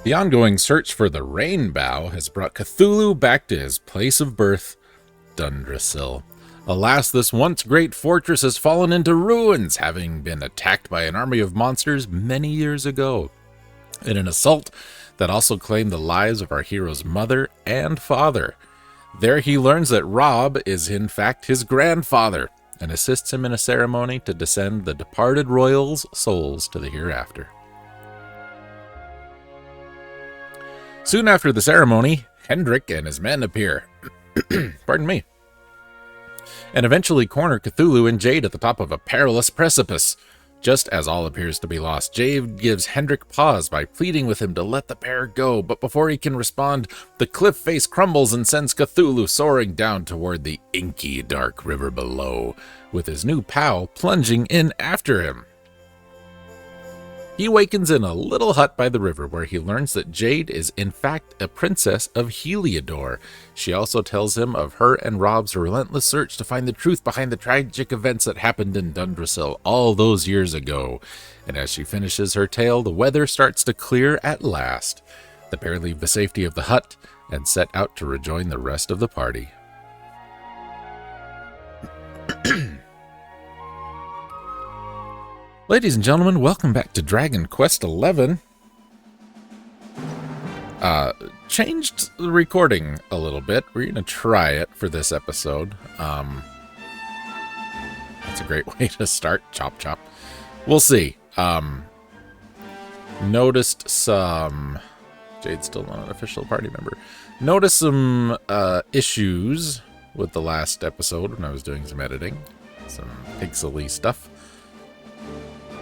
The ongoing search for the Rainbow has brought Cthulhu back to his place of birth, Dundrasil. Alas, this once great fortress has fallen into ruins, having been attacked by an army of monsters many years ago, in an assault that also claimed the lives of our hero's mother and father. There he learns that Rob is in fact his grandfather, and assists him in a ceremony to descend the departed royals' souls to the hereafter. Soon after the ceremony, Hendrik and his men appear. Pardon me. And eventually corner Cthulhu and Jade at the top of a perilous precipice. Just as all appears to be lost, Jade gives Hendrik pause by pleading with him to let the pair go, but before he can respond, the cliff face crumbles and sends Cthulhu soaring down toward the inky dark river below, with his new pal plunging in after him. He awakens in a little hut by the river where he learns that Jade is in fact a princess of Heliodor. She also tells him of her and Rob's relentless search to find the truth behind the tragic events that happened in Dundrasil all those years ago. And as she finishes her tale, the weather starts to clear at last. The pair leave the safety of the hut and set out to rejoin the rest of the party. Ladies and gentlemen, welcome back to Dragon Quest XI. Changed the recording a little bit. We're going to try it for this episode. That's a great way to start. Chop, chop. We'll see. Noticed some... Jade's still not an official party member. Noticed some issues with the last episode when I was doing some editing. Some pixely stuff.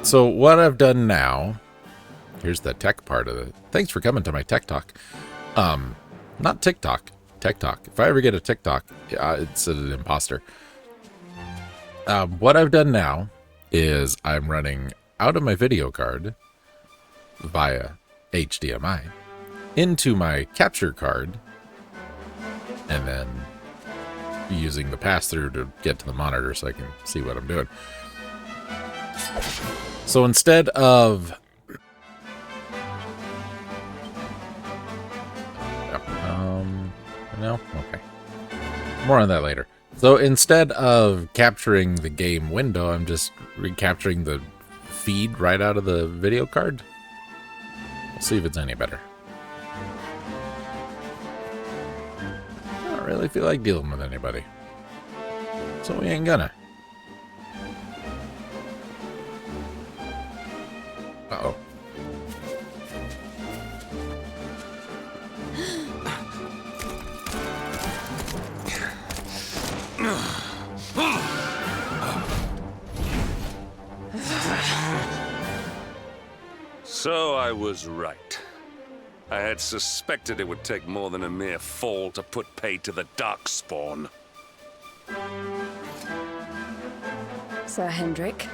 So what I've done now, here's the tech part of it. Thanks for coming to my tech talk. Not TikTok, tech talk. If I ever get a TikTok, it's an imposter. What I've done now is I'm running out of my video card via HDMI into my capture card and then using the pass-through to get to the monitor so I can see what I'm doing. So instead of... No? Okay. More on that later. So instead of capturing the game window, I'm just recapturing the feed right out of the video card. We'll see if it's any better. I don't really feel like dealing with anybody, so we ain't gonna. Uh-oh. So I was right. I had suspected it would take more than a mere fall to put pay to the Darkspawn. Sir Hendrik?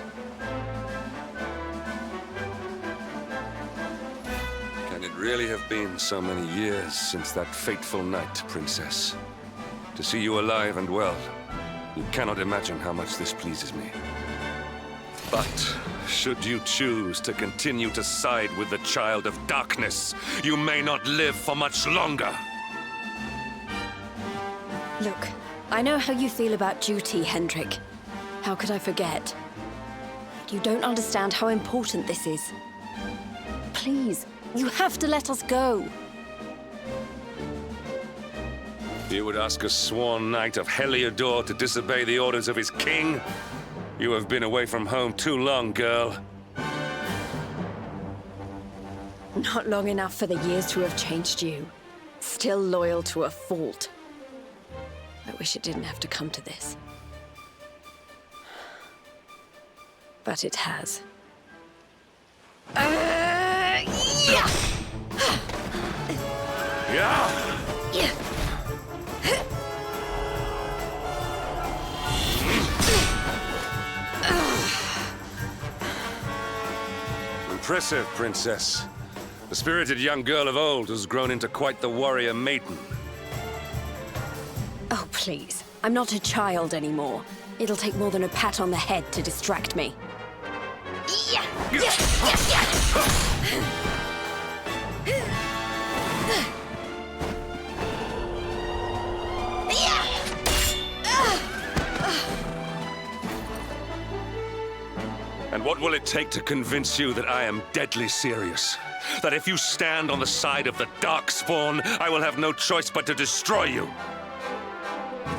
Can it really have been so many years since that fateful night, Princess? To see you alive and well, you cannot imagine how much this pleases me. But should you choose to continue to side with the Child of Darkness, you may not live for much longer. Look, I know how you feel about duty, Hendrik. How could I forget? You don't understand how important this is. Please, you have to let us go. You would ask a sworn knight of Heliodor to disobey the orders of his king? You have been away from home too long, girl. Not long enough for the years to have changed you. Still loyal to a fault. I wish it didn't have to come to this. But it has. Yeah! Yeah. Impressive, Princess. The spirited young girl of old has grown into quite the warrior maiden. Oh, please. I'm not a child anymore. It'll take more than a pat on the head to distract me. Yeah! Yeah! Yeah! Yeah! And what will it take to convince you that I am deadly serious? That if you stand on the side of the Darkspawn, I will have no choice but to destroy you?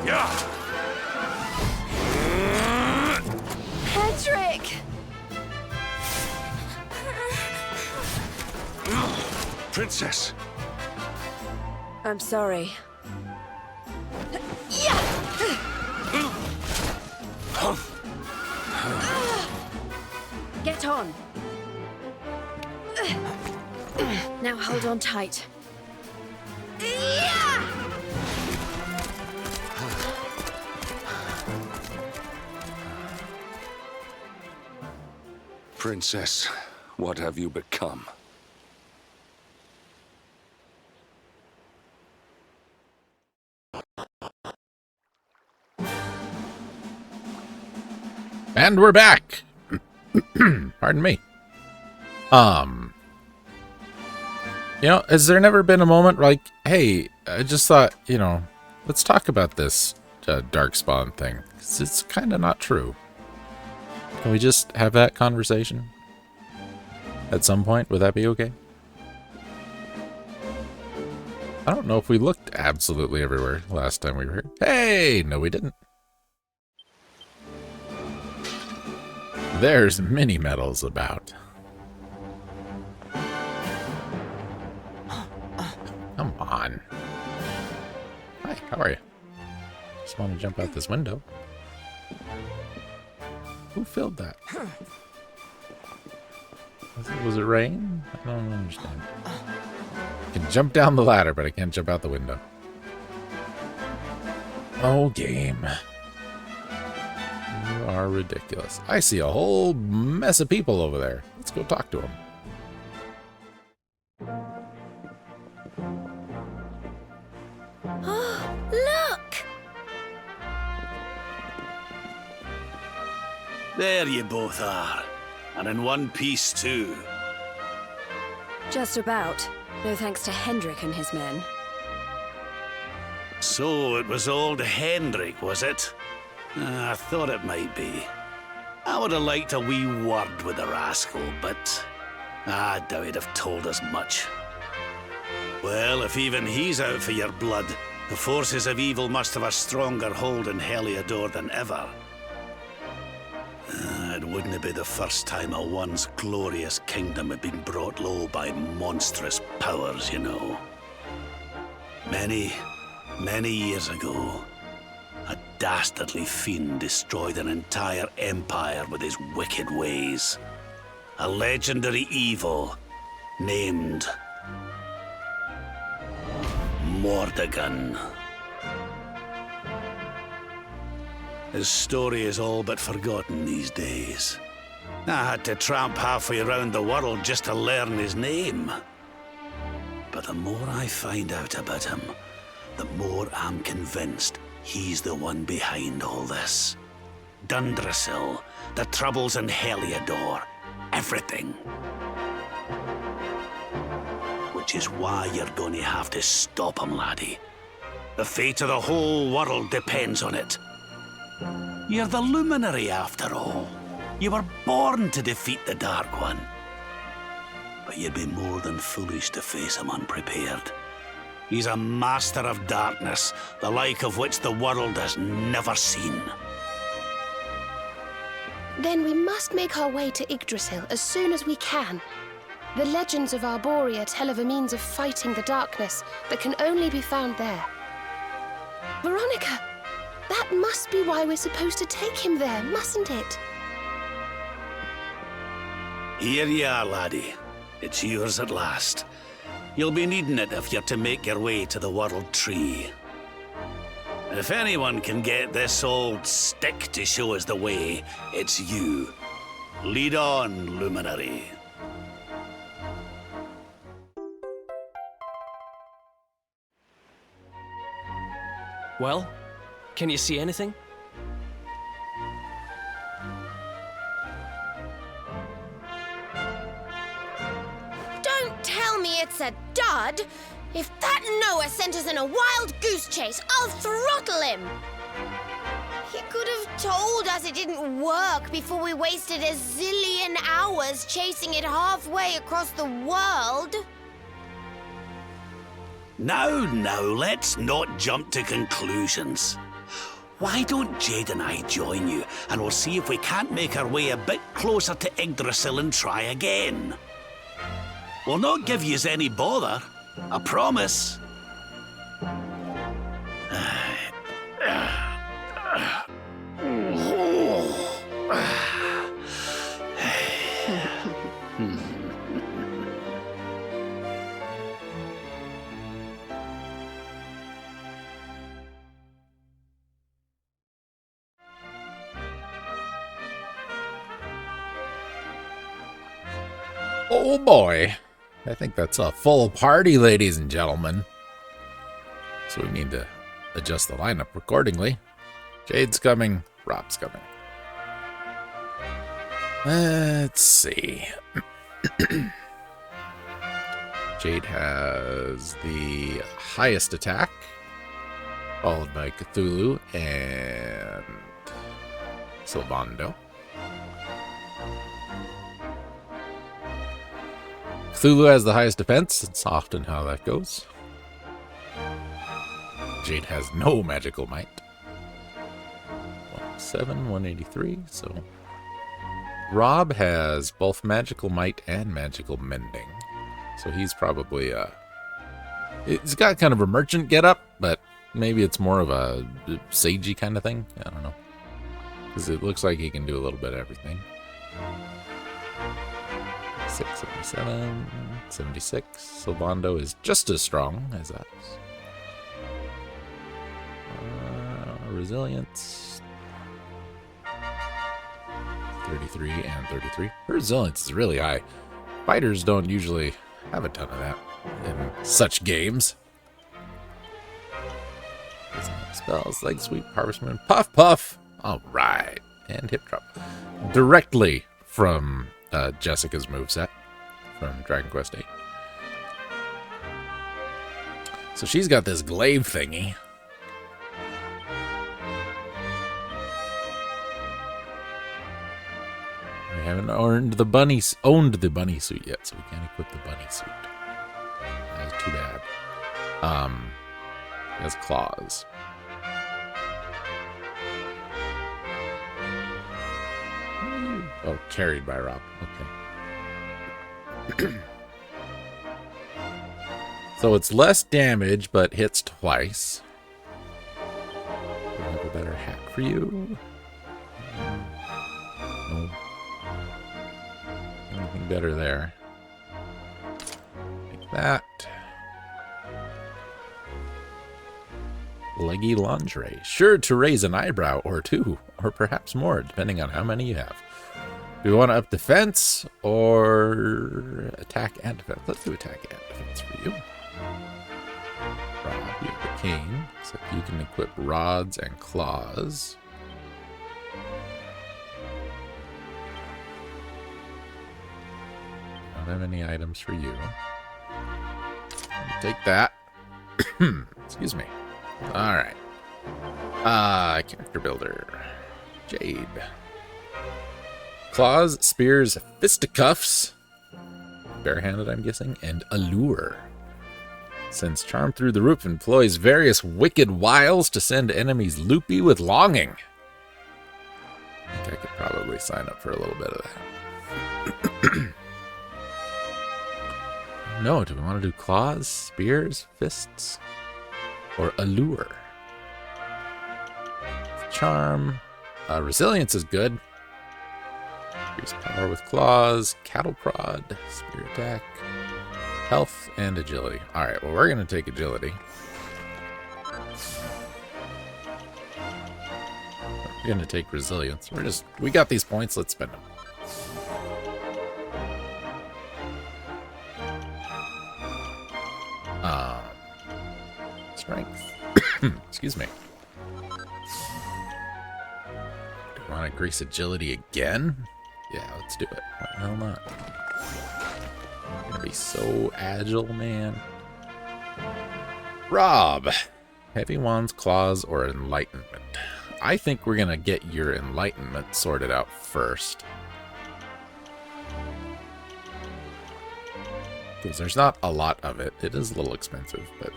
Yeah! Hendrik! Princess! I'm sorry. Get on. Now hold on tight. Princess, what have you become? And we're back. Pardon me. You know, has there never been a moment like, hey, I just thought, you know, let's talk about this Darkspawn thing. 'Cause it's kind of not true. Can we just have that conversation at some point? Would that be okay? I don't know if we looked absolutely everywhere last time we were here. Hey, no we didn't. There's mini medals about. Come on. Hi, how are you? Just want to jump out this window. Who filled that? Was it rain? I don't understand. I can jump down the ladder, but I can't jump out the window. Oh, game. You are ridiculous. I see a whole mess of people over there. Let's go talk to them. Look! There you both are. And in one piece, too. Just about. No thanks to Hendrik and his men. So it was old Hendrik, was it? I thought it might be. I would have liked a wee word with the rascal, but I doubt he'd have told us much. Well, if even he's out for your blood, the forces of evil must have a stronger hold in Heliodor than ever. It wouldn't be the first time a once glorious kingdom had been brought low by monstrous powers, you know. Many years ago, a dastardly fiend destroyed an entire empire with his wicked ways. A legendary evil named Mordegon. His story is all but forgotten these days. I had to tramp halfway around the world just to learn his name. But the more I find out about him, the more I'm convinced he's the one behind all this. Dundrasil, the troubles in Heliodor, everything. Which is why you're going to have to stop him, laddie. The fate of the whole world depends on it. You're the luminary, after all. You were born to defeat the Dark One. But you'd be more than foolish to face him unprepared. He's a master of darkness, the like of which the world has never seen. Then we must make our way to Yggdrasil as soon as we can. The legends of Arborea tell of a means of fighting the darkness that can only be found there. Veronica! That must be why we're supposed to take him there, mustn't it? Here you are, laddie. It's yours at last. You'll be needing it if you're to make your way to the World Tree. If anyone can get this old stick to show us the way, it's you. Lead on, Luminary. Well, can you see anything? Don't tell me it's a dud! If that Noah sent us in a wild goose chase, I'll throttle him! He could have told us it didn't work before we wasted a zillion million hours chasing it halfway across the world. Now, let's not jump to conclusions. Why don't Jade and I join you, and we'll see if we can't make our way a bit closer to Yggdrasil and try again. We'll not give yous any bother, I promise. Oh boy. I think that's a full party, ladies and gentlemen. So we need to adjust the lineup accordingly. Jade's coming. Rob's coming. Let's see. Jade has the highest attack, followed by Cthulhu and Sylvando. Cthulhu has the highest defense. It's often how that goes. Jade has no magical might. 107, 183, so... Rob has both magical might and magical mending. So he's probably, he's got kind of a merchant getup, but maybe it's more of a sagey kind of thing. I don't know. Because it looks like he can do a little bit of everything. 677, 76. Sylvando is just as strong as us. Resilience. 33 and 33. Her resilience is really high. Fighters don't usually have a ton of that in such games. Spells like Sweep, Harvestman, Puff Puff. All right. And Hip Drop. Directly from Jessica's moveset from Dragon Quest VIII. So she's got this glaive thingy. We haven't owned the bunny suit yet, so we can't equip the bunny suit. That's too bad. It has claws. Oh, carried by Rob. Okay. So it's less damage, but hits twice. Do I have a better hack for you? No. Anything better there? Like that. Leggy lingerie. Sure to raise an eyebrow or two, or perhaps more, depending on how many you have. Do we want to up defense or attack and defense? Let's do attack and defense for you. Rob, you have the cane, so you can equip rods and claws. Don't have any items for you. Take that. Excuse me. All right. Character builder. Jade. Claws, spears, fisticuffs. Barehanded, I'm guessing. And allure. Sends charm through the roof, employs various wicked wiles to send enemies loopy with longing. I think I could probably sign up for a little bit of that. No, do we want to do claws, spears, fists, or allure? Charm. Resilience is good. Increase power with claws, cattle prod, spear attack, health, and agility. Alright, well, we're going to take agility. We're going to take resilience. We got these points, let's spend them. Strength. Excuse me. Do you want to increase agility again? Yeah, let's do it. Why the hell not? I'm gonna be so agile, man. Rob. Heavy wands, claws, or enlightenment. I think we're gonna get your enlightenment sorted out first. Because there's not a lot of it. It is a little expensive, but...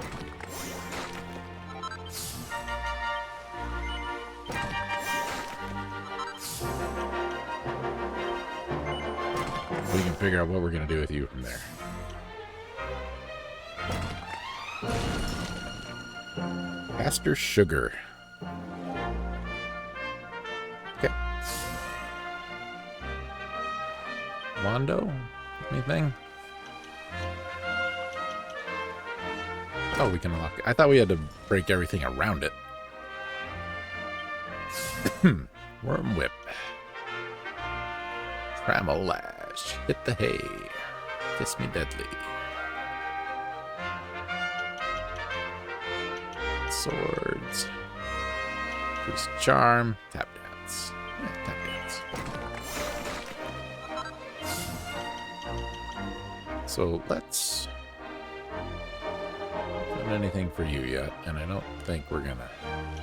we can figure out what we're going to do with you from there. Pastor Sugar. Okay. Mondo? Anything? Oh, we can unlock it. I thought we had to break everything around it. Worm Whip. Trammel Lash. Hit the hay. Kiss me deadly. Swords. Boost Charm. Tap Dance. Yeah, Tap Dance. So let's... not anything for you yet, and I don't think we're gonna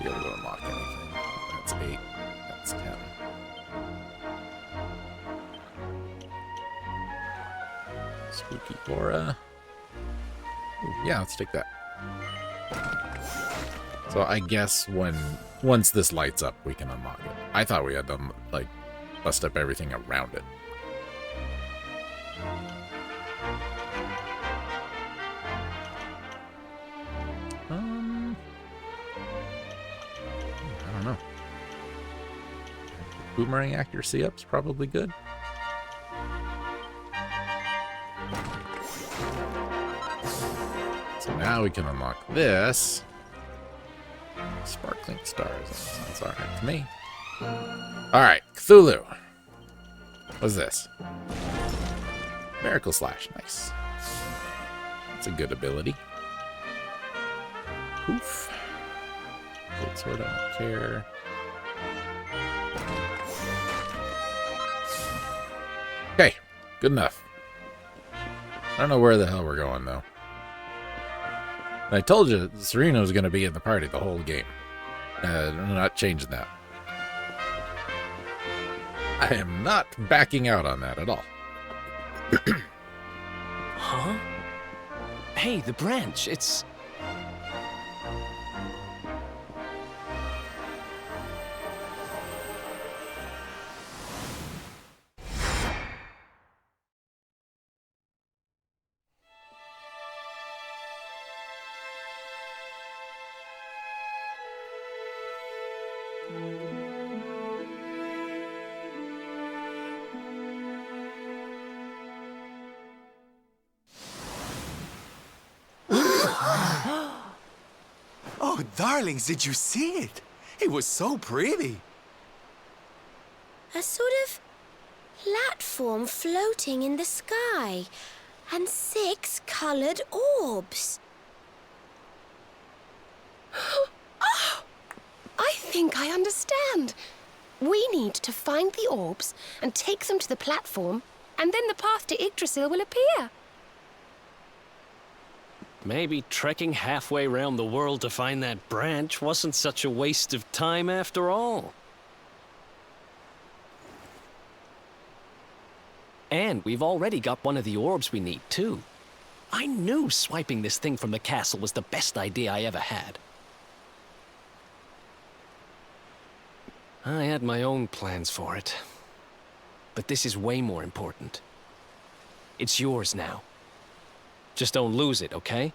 be able to unlock anything. That's 8. That's 10. Spooky Aura. Ooh, yeah, let's take that. So I guess once this lights up, we can unlock it. I thought we had to, like, bust up everything around it. I don't know. Boomerang accuracy up's probably good. So now we can unlock this. Sparkling stars. That sounds alright to me. Alright, Cthulhu. What's this? Miracle Slash. Nice. That's a good ability. Poof. Good sword, I don't care. Okay, good enough. I don't know where the hell we're going, though. I told you Serena was going to be in the party the whole game. I'm not changing that. I am not backing out on that at all. Huh? Hey, the branch, it's... Oh, darlings, did you see it? It was so pretty. A sort of platform floating in the sky, and 6 colored orbs. Oh, I think I understand. We need to find the orbs and take them to the platform, and then the path to Yggdrasil will appear. Maybe trekking halfway around the world to find that branch wasn't such a waste of time after all. And we've already got one of the orbs we need, too. I knew swiping this thing from the castle was the best idea I ever had. I had my own plans for it. But this is way more important. It's yours now. Just don't lose it, okay?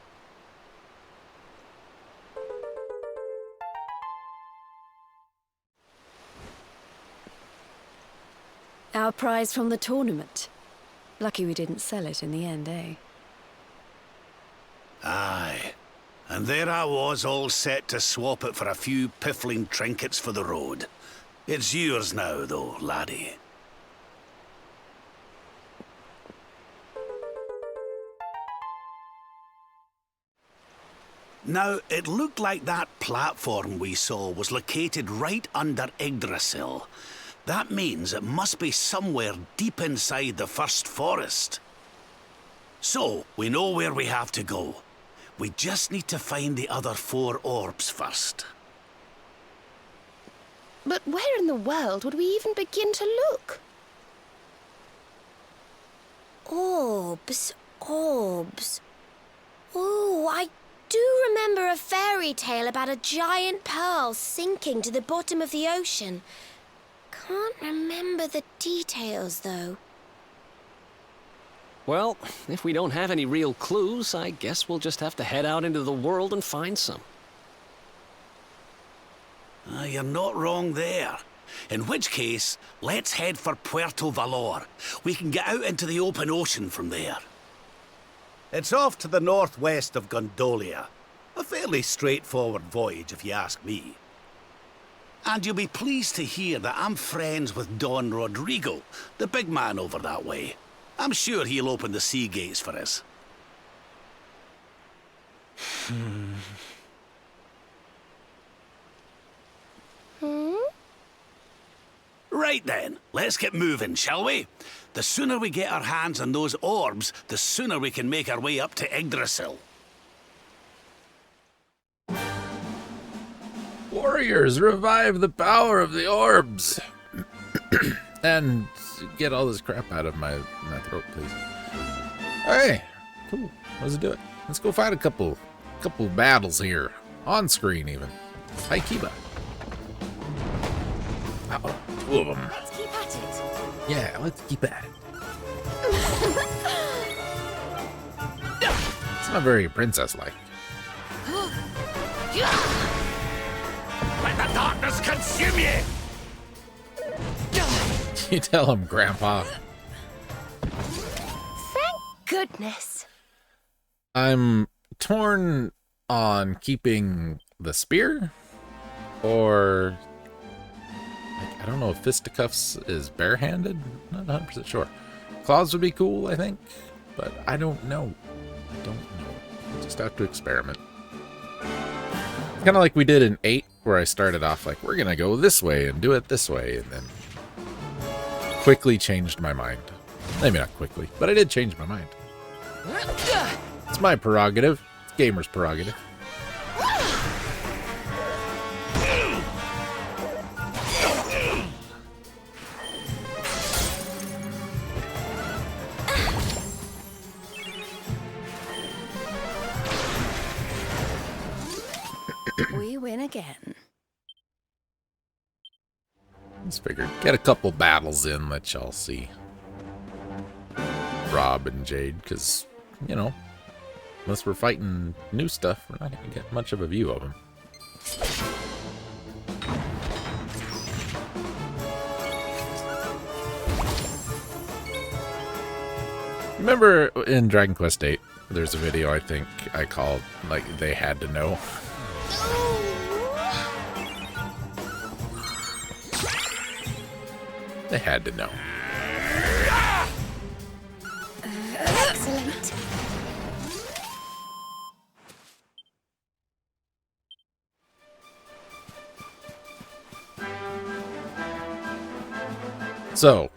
Our prize from the tournament. Lucky we didn't sell it in the end, eh? Aye. And there I was, all set to swap it for a few piffling trinkets for the road. It's yours now, though, laddie. Now, it looked like that platform we saw was located right under Yggdrasil. That means it must be somewhere deep inside the first forest. So, we know where we have to go. We just need to find the other 4 orbs first. But where in the world would we even begin to look? Orbs, Orbs. Oh, I do remember a fairy tale about a giant pearl sinking to the bottom of the ocean. Can't remember the details, though. Well, if we don't have any real clues, I guess we'll just have to head out into the world and find some. You're not wrong there. In which case, let's head for Puerto Valor. We can get out into the open ocean from there. It's off to the northwest of Gondolia. A fairly straightforward voyage, if you ask me. And you'll be pleased to hear that I'm friends with Don Rodrigo, the big man over that way. I'm sure he'll open the sea gates for us. Right then, let's get moving, shall we? The sooner we get our hands on those orbs, the sooner we can make our way up to Yggdrasil. Warriors, revive the power of the orbs! And get all this crap out of my throat, please. Hey, cool. Let's do it. Let's go fight a couple battles here. On screen, even. Hi, Kiba. Uh-oh, 2 of them. Let's keep at it. Yeah, let's keep at it. It's not very princess-like. Let the darkness consume you! You tell him, Grandpa. Thank goodness. I'm torn on keeping the spear, or like, I don't know if fisticuffs is barehanded. Not 100% sure. Claws would be cool, I think, but I don't know. I don't know. We'll just have to experiment. Kind of like we did in 8, where I started off like, we're gonna go this way and do it this way, and then quickly changed my mind. Maybe not quickly, but I did change my mind. It's my prerogative. It's gamer's prerogative. We win again. Just figured, get a couple battles in, let y'all see Rob and Jade, because, you know, unless we're fighting new stuff, we're not going to get much of a view of them. Remember in Dragon Quest VIII, there's a video I think I called, like, They Had to Know? They had to know. Excellent. So,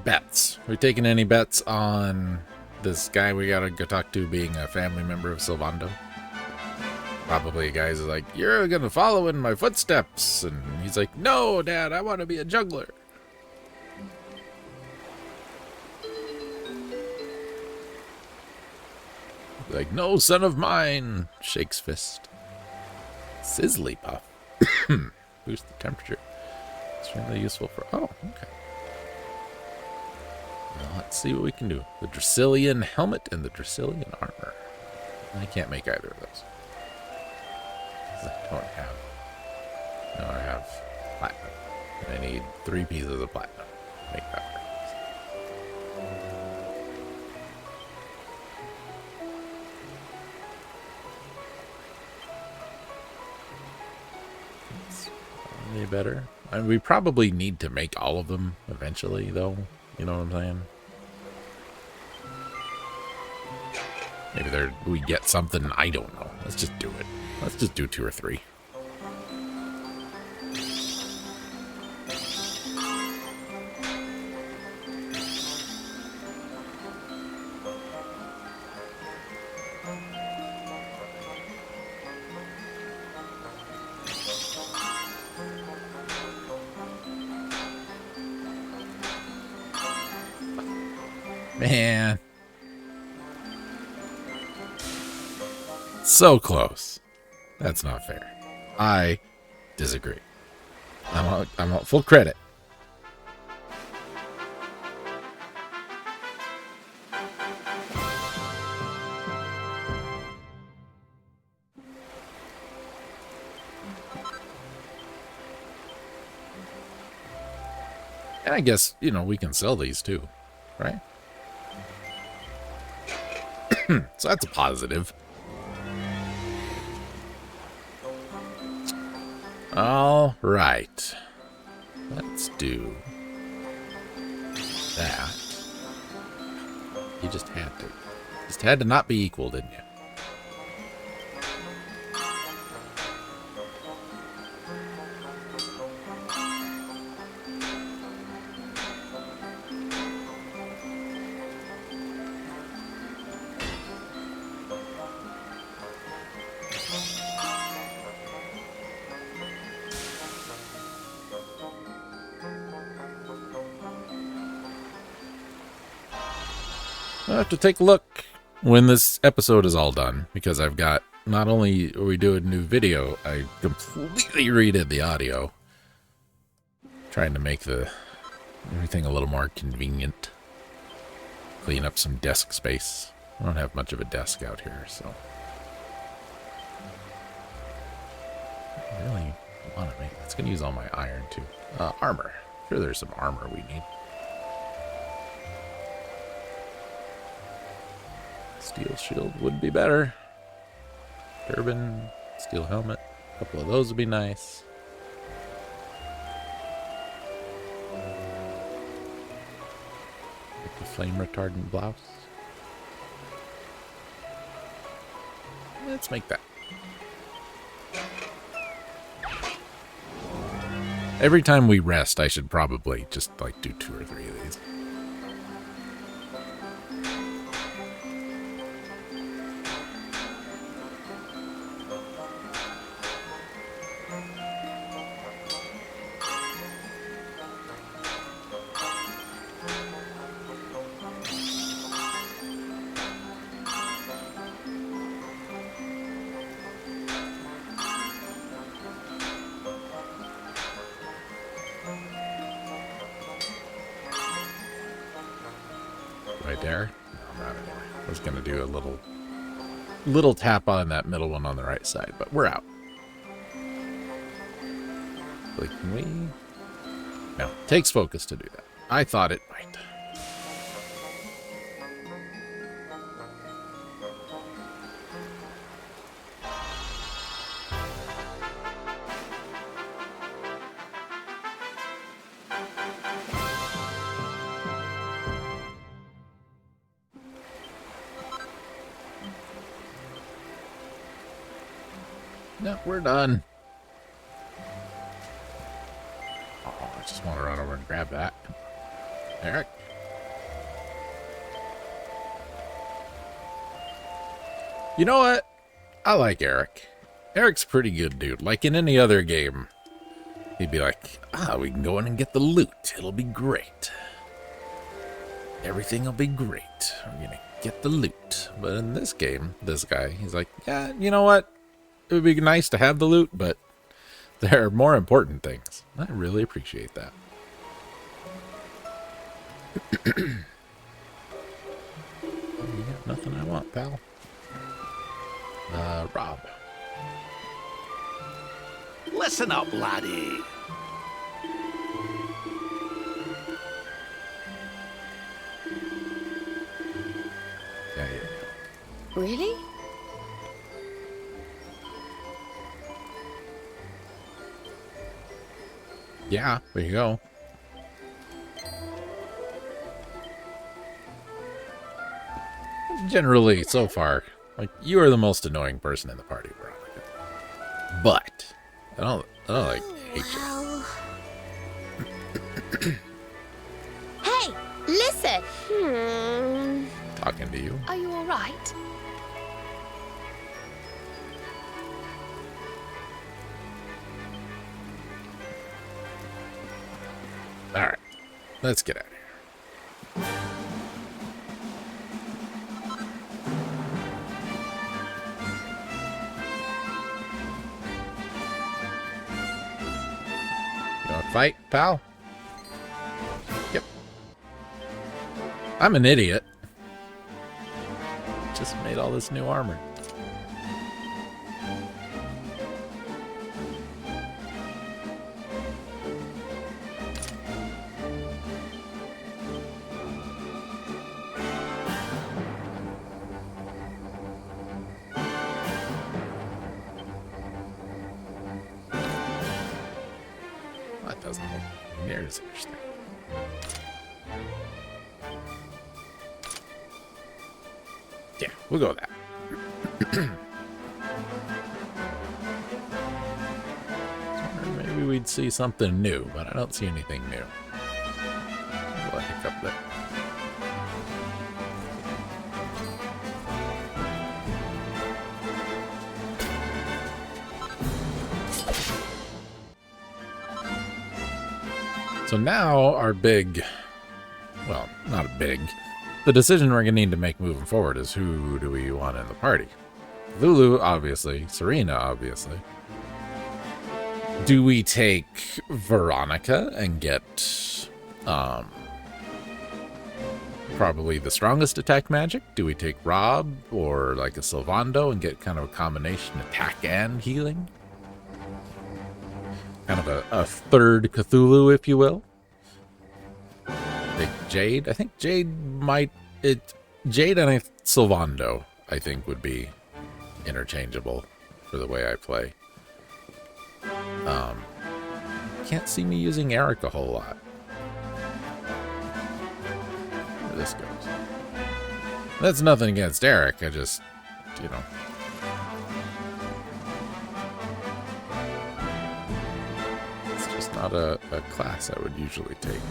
bets. We taking any bets on this guy we gotta go talk to being a family member of Sylvando? Probably a guy's like, you're gonna follow in my footsteps. And he's like, no, Dad, I want to be a juggler. Like, no, son of mine. Shakes fist. Sizzly puff. Boost the temperature. Extremely useful for... Oh, okay. Well, let's see what we can do. The Dracilian helmet and the Dracilian armor. I can't make either of those. I don't have... No, I have platinum. I need 3 pieces of platinum to make that work. Any better? I mean, we probably need to make all of them eventually, though. You know what I'm saying? Maybe we get something. I don't know. Let's just do it. Let's just do 2 or 3. Man. So close. That's not fair. I disagree. I'm out full credit. And I guess, we can sell these too, right? So that's a positive. All right. Let's do that. You just had to. Just had to not be equal, didn't you? I'll have to take a look when this episode is all done, because I've got, not only are we doing a new video, I completely redid the audio, trying to make everything a little more convenient, clean up some desk space. I don't have much of a desk out here, so I really want to make, it's going to use all my iron too. Armor, sure there's some armor we need. Steel shield would be better. Turban, steel helmet. A couple of those would be nice. Get the flame retardant blouse. Let's make that. Every time we rest, I should probably just do 2 or 3 of these. Right there? No, not anymore. I was going to do a little tap on that middle one on the right side, but we're out. Can we? No, it takes focus to do that. I thought it might. No, we're done. Oh, I just want to run over and grab that. Eric? You know what? I like Eric. Eric's a pretty good dude. Like in any other game, he'd be like, we can go in and get the loot. It'll be great. Everything will be great. We're gonna get the loot. But in this game, this guy, he's like, yeah, you know what? It would be nice to have the loot, but there are more important things. I really appreciate that. You got nothing I want, pal. Rob. Listen up, laddie. Yeah. Really? Yeah, there you go. Generally, so far, you are the most annoying person in the party, Veronica. But I don't hate you. Hey, listen! Talking to you. Are you all right? All right, let's get out of here. fight, pal? Yep. I'm an idiot. Just made all this new armor. That doesn't look near as interesting. Yeah, we'll go with that. Maybe we'd see something new, but I don't see anything new. We'll hiccup there. So now our big, well, not a big, the decision we're going to need to make moving forward is who do we want in the party? Lulu, obviously. Serena, obviously. Do we take Veronica and get probably the strongest attack magic? Do we take Rob or like a Sylvando and get kind of a combination attack and healing? Kind of a third Cthulhu, if you will. Take Jade. I think Jade might... Jade and Sylvando, I think, would be interchangeable for the way I play. Can't see me using Eric a whole lot. Where this goes. That's nothing against Eric. I just, you know... Not a class I would usually take.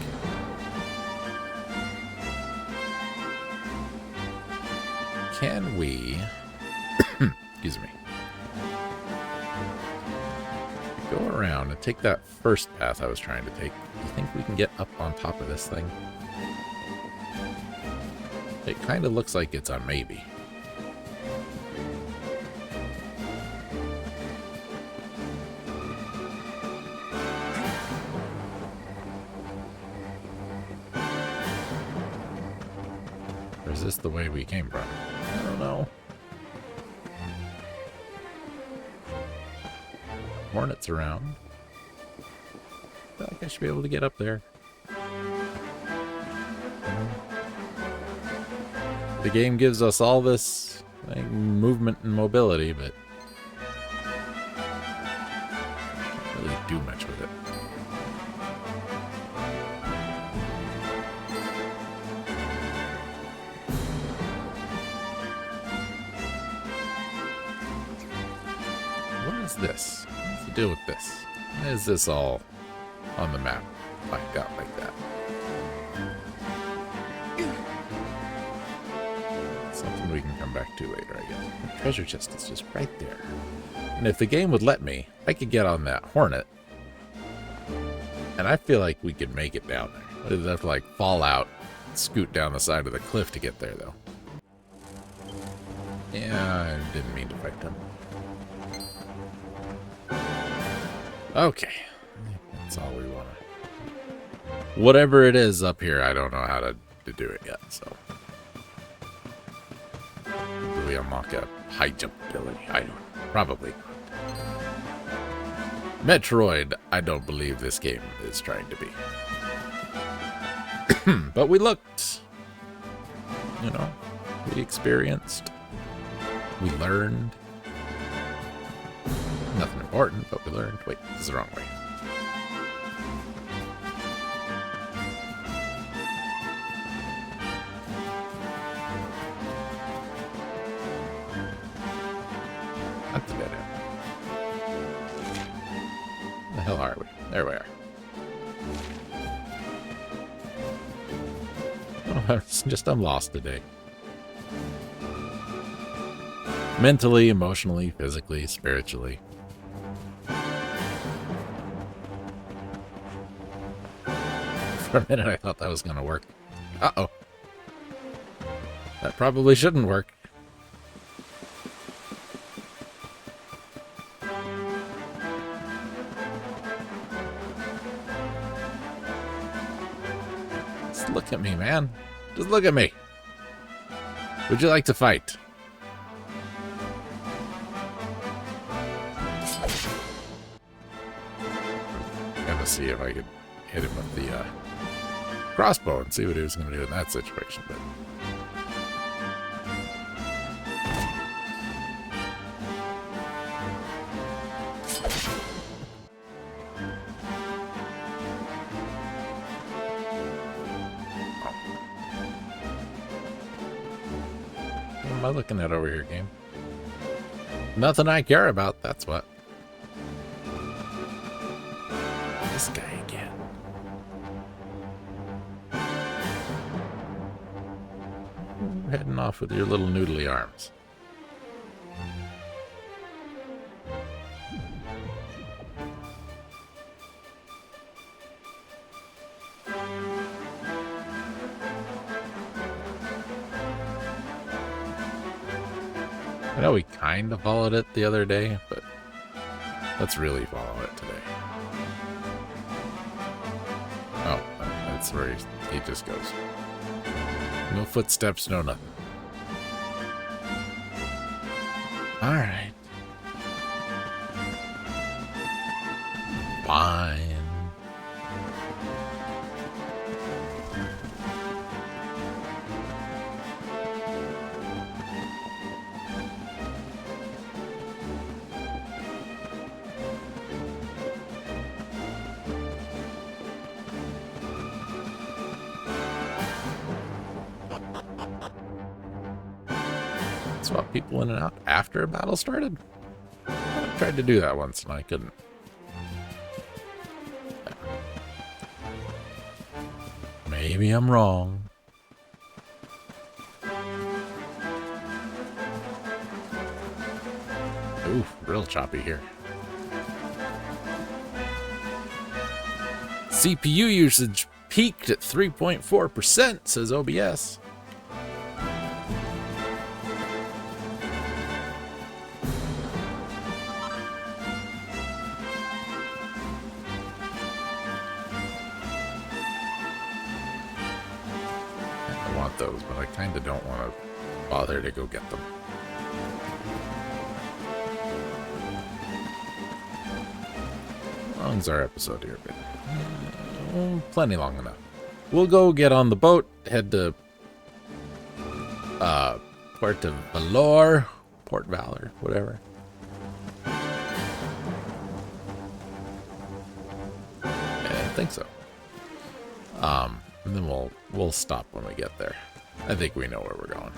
Can we... excuse me. Go around and take that first path I was trying to take. Do you think we can get up on top of this thing? It kind of looks like it's a maybe. Or is this the way we came from? I don't know. Hornets around. I feel like I should be able to get up there. The game gives us all this like, movement and mobility, but can't really do much with it. What is this? What's the deal with this? Why is this all on the map blacked out like that? Something we can come back to later, I guess. The treasure chest is just right there. And if the game would let me, I could get on that hornet. And I feel like we could make it down there. We'd have to like fall out, scoot down the side of the cliff to get there though. Yeah, I didn't mean to fight them. Okay. That's all we want to... Whatever it is up here, I don't know how to do it yet, so... Do we unlock a high jump ability? I don't know. Probably not. Metroid, I don't believe this game is trying to be. But we looked. You know, we experienced. We learned. Nothing important, but we learned. Wait, this is the wrong way. That's the dead end. Where the hell are we? There we are. Oh, I'm lost today. Mentally, emotionally, physically, spiritually. For a minute, I thought that was going to work. Uh-oh. That probably shouldn't work. Look at me, man. Just look at me. Would you like to fight? I'm gonna see if I could hit him with the crossbow and see what he was gonna do in that situation, but what am I looking at over here, game? Nothing I care about, that's what. This guy again. Heading off with your little noodly arms. I know we kind of followed it the other day, but let's really follow it today. Oh, that's where he just goes. No footsteps, no nothing. Alright. Fine. Swap people in and out after a battle started? I tried to do that once and I couldn't. Maybe I'm wrong. Ooh, real choppy here. CPU usage peaked at 3.4%, says OBS. Those, but I kind of don't want to bother to go get them. How long's our episode here? But, plenty long enough. We'll go get on the boat, head to Port Valor, Port Valor, whatever. I think so. And then we'll stop when we get there. I think we know where we're going.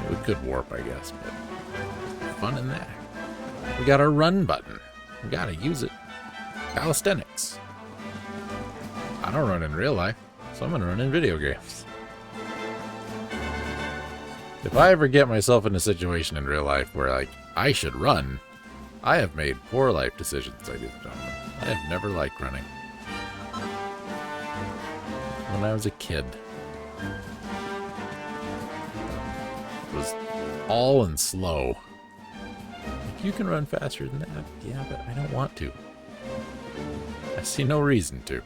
We could warp, I guess, but fun in that. We got our run button. We gotta use it. Calisthenics. I don't run in real life, so I'm gonna run in video games. If I ever get myself in a situation in real life where, like, I should run, I have made poor life decisions, ladies and gentlemen. I have never liked running. When I was a kid, it was all and slow. Like, you can run faster than that. Yeah, but I don't want to. I see no reason to.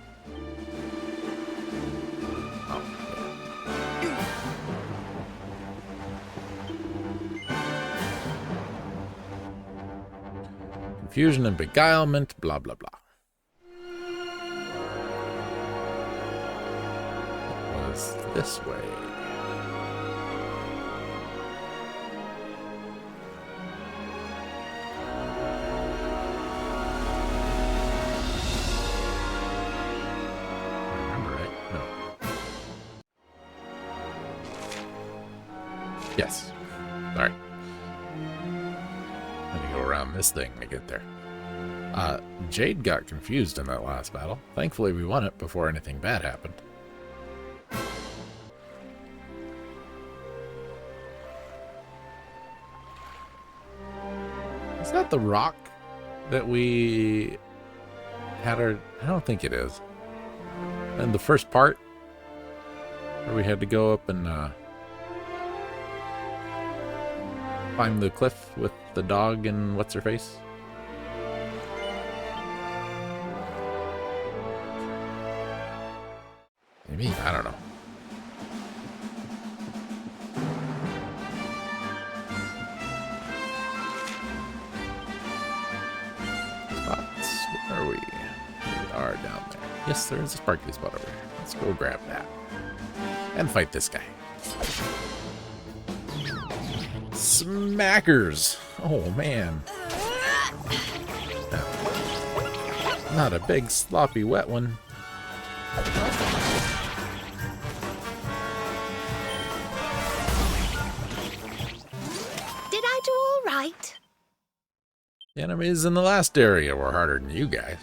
Confusion and beguilement, blah, blah, blah. It was this way. I remember right? No. Yes. Sorry. Around this thing to get there. Jade got confused in that last battle. Thankfully we won it before anything bad happened. Is that the rock that we had our... I don't think it is. And the first part where we had to go up and climb the cliff with the dog and what's her face? me? I don't know. Spots. Where are we? We are down there. Yes, there is a sparkly spot over here. Let's go grab that. And fight this guy. Smackers! Oh, man. Not a big, sloppy, wet one. Did I do all right? The enemies in the last area were harder than you guys.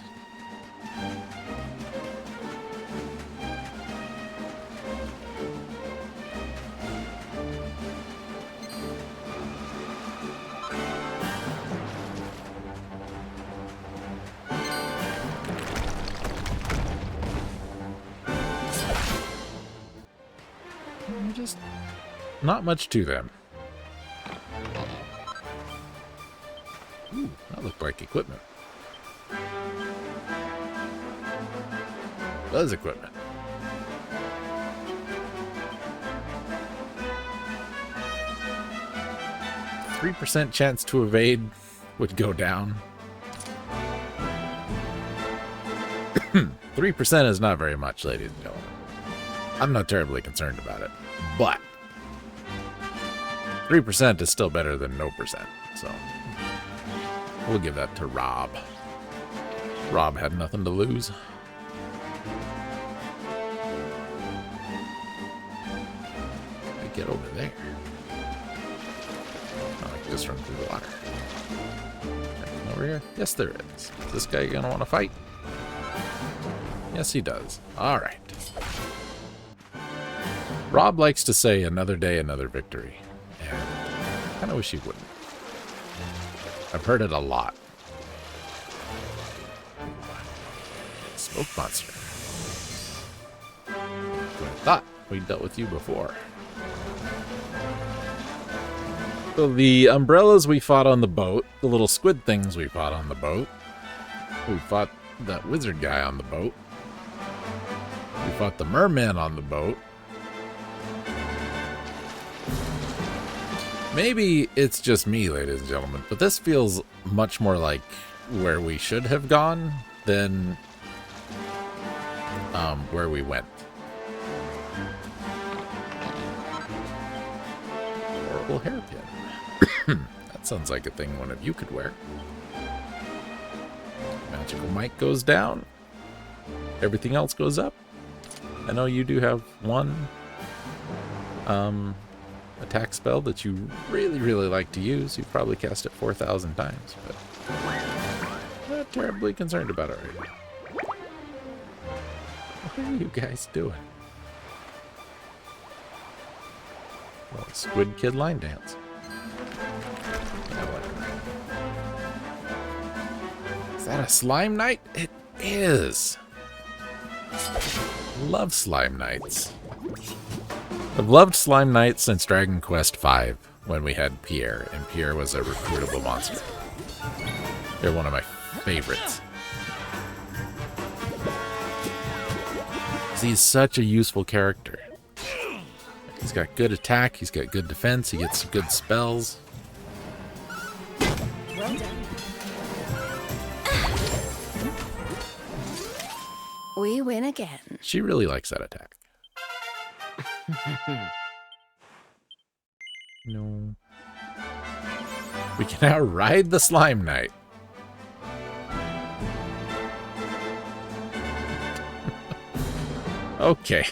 Just not much to them. Ooh, that looked like equipment. Does equipment. A 3% chance to evade would go down. 3% is not very much, ladies and gentlemen. I'm not terribly concerned about it, but 3% is still better than no percent, so we'll give that to Rob. Rob had nothing to lose. I get over there. Oh, I can just run through the water. Anything over here? Yes, there is. Is this guy gonna want to fight? Yes, he does. All right. Rob likes to say, "Another day, another victory." And I kind of wish he wouldn't. I've heard it a lot. Smoke monster. I thought we dealt with you before. So the umbrellas we fought on the boat, the little squid things we fought on the boat. We fought that wizard guy on the boat. We fought the merman on the boat. Maybe it's just me, ladies and gentlemen, but this feels much more like where we should have gone than where we went. Horrible hairpin. That sounds like a thing one of you could wear. Magical mic goes down. Everything else goes up. I know you do have one attack spell that you really, really like to use. You've probably cast it 4,000 times, but not terribly concerned about it right now. What are you guys doing? Well, Squid Kid line dance. Is that a slime knight? It is. Love slime knights. I've loved Slime Knights since Dragon Quest V, when we had Pierre, and Pierre was a recruitable monster. They're one of my favorites. He's such a useful character. He's got good attack, he's got good defense, he gets good spells. Well done. We win again. She really likes that attack. No. We can now ride the Slime Knight. Okay.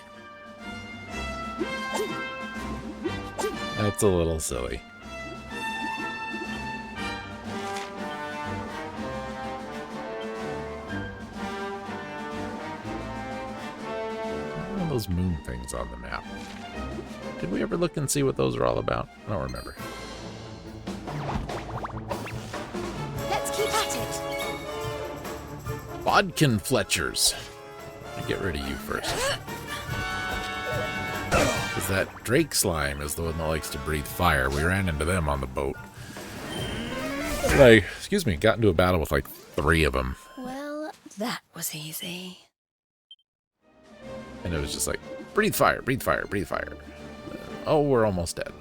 That's a little silly. Those moon things on the map. Did we ever look and see what those are all about? I don't remember. Let's keep at it. Bodkin Fletchers. I'll get rid of you first. Because that Drake slime is the one that likes to breathe fire. We ran into them on the boat. Excuse me, got into a battle with like 3 of them. Well, that was easy. And it was just like, Breathe fire, breathe fire, breathe fire. Oh, we're almost dead.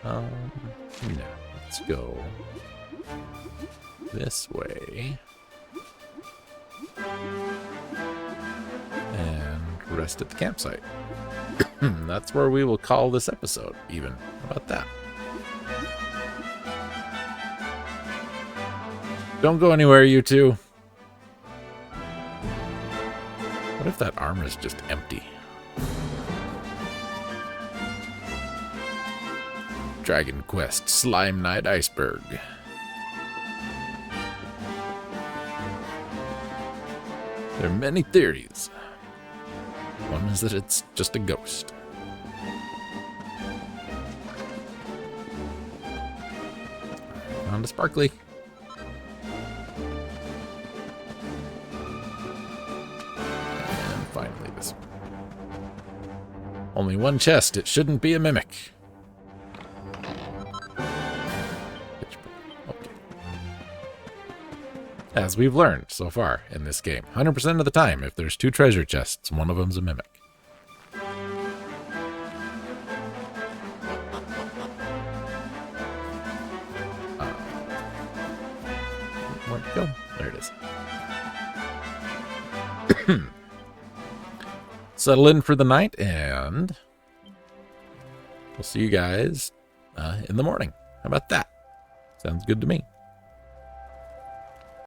No, let's go this way. And rest at the campsite. That's where we will call this episode, even. How about that? Don't go anywhere, you two. What if that armor is just empty? Dragon Quest Slime Knight Iceberg. There are many theories. One is that it's just a ghost. Found a sparkly. And finally this one. Only one chest. It shouldn't be a mimic. As we've learned so far in this game, 100% of the time, if there's two treasure chests, one of them's a mimic. Where'd it go? There it is. Settle in for the night, and we'll see you guys in the morning. How about that? Sounds good to me.